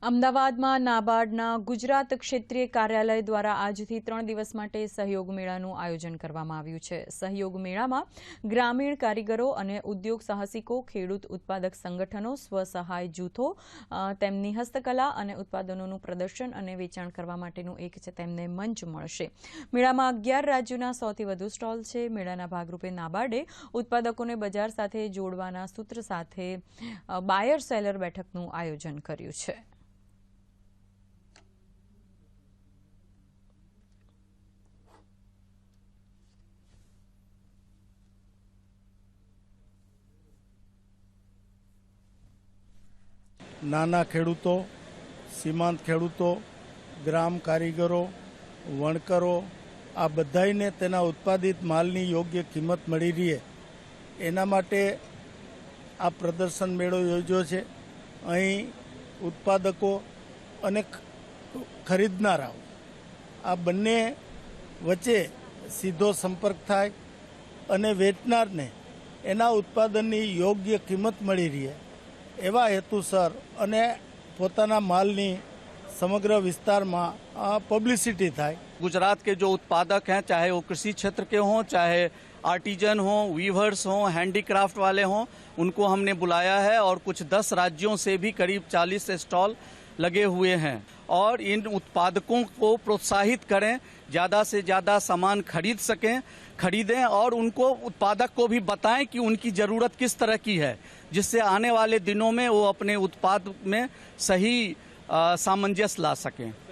અમદાવાદમાં નાબાર્ડના ગુજરાત ક્ષેત્રીય કાર્યાલય દ્વારા આજથી 3 દિવસ માટે સહયોગ મેળાનું આયોજન કરવામાં આવ્યું છે। સહયોગ મેળામાં ગ્રામીણ કારીગરો અને ઉદ્યોગ સાહસિકો, ખેડૂત ઉત્પાદક સંગઠનો, સ્વસહાય જૂથો તેમની હસ્તકલા અને ઉત્પાદનોનું પ્રદર્શન અને વેચાણ કરવા માટેનું એક તેમને મંચ મળશે। મેળામાં 11 રાજ્યોના 100થી વધુ સ્ટોલ છે। મેળાના ભાગરૂપે નાબાર્ડે ઉત્પાદકોને બજાર સાથે જોડવાના સૂત્ર સાથે બાયર સેલર બેઠકનું આયોજન કર્યું છે। નાના ખેડૂતો, સીમાંત ખેડૂતો, ગ્રામ કારીગરો, વણકરો આ બધાઈને તેના ઉત્પાદિત માલની યોગ્ય કિંમત મળી રહે એના માટે આ પ્રદર્શન મેળો યોજ્યો છે। અહીં ઉત્પાદકો અને ખરીદનારાઓ આ બંને વચ્ચે સીધો સંપર્ક થાય અને વેચનારને એના ઉત્પાદનની યોગ્ય કિંમત મળી રહે એવા હેતુસર અને પોતાના માલની समग्र विस्तार में पब्लिसिटी थाय। गुजरात के जो उत्पादक हैं, चाहे वो कृषि क्षेत्र के हों, चाहे आर्टिजन हों, वीवर्स हों, हैंडीक्राफ्ट वाले हों, उनको हमने बुलाया है और कुछ 10 राज्यों से भी करीब 40 स्टॉल लगे हुए हैं और इन उत्पादकों को प्रोत्साहित करें, ज़्यादा से ज़्यादा सामान खरीदें और उनको उत्पादक को भी बताएं कि उनकी ज़रूरत किस तरह की है, जिससे आने वाले दिनों में वो अपने उत्पाद में सही सामंजस्य ला सकें।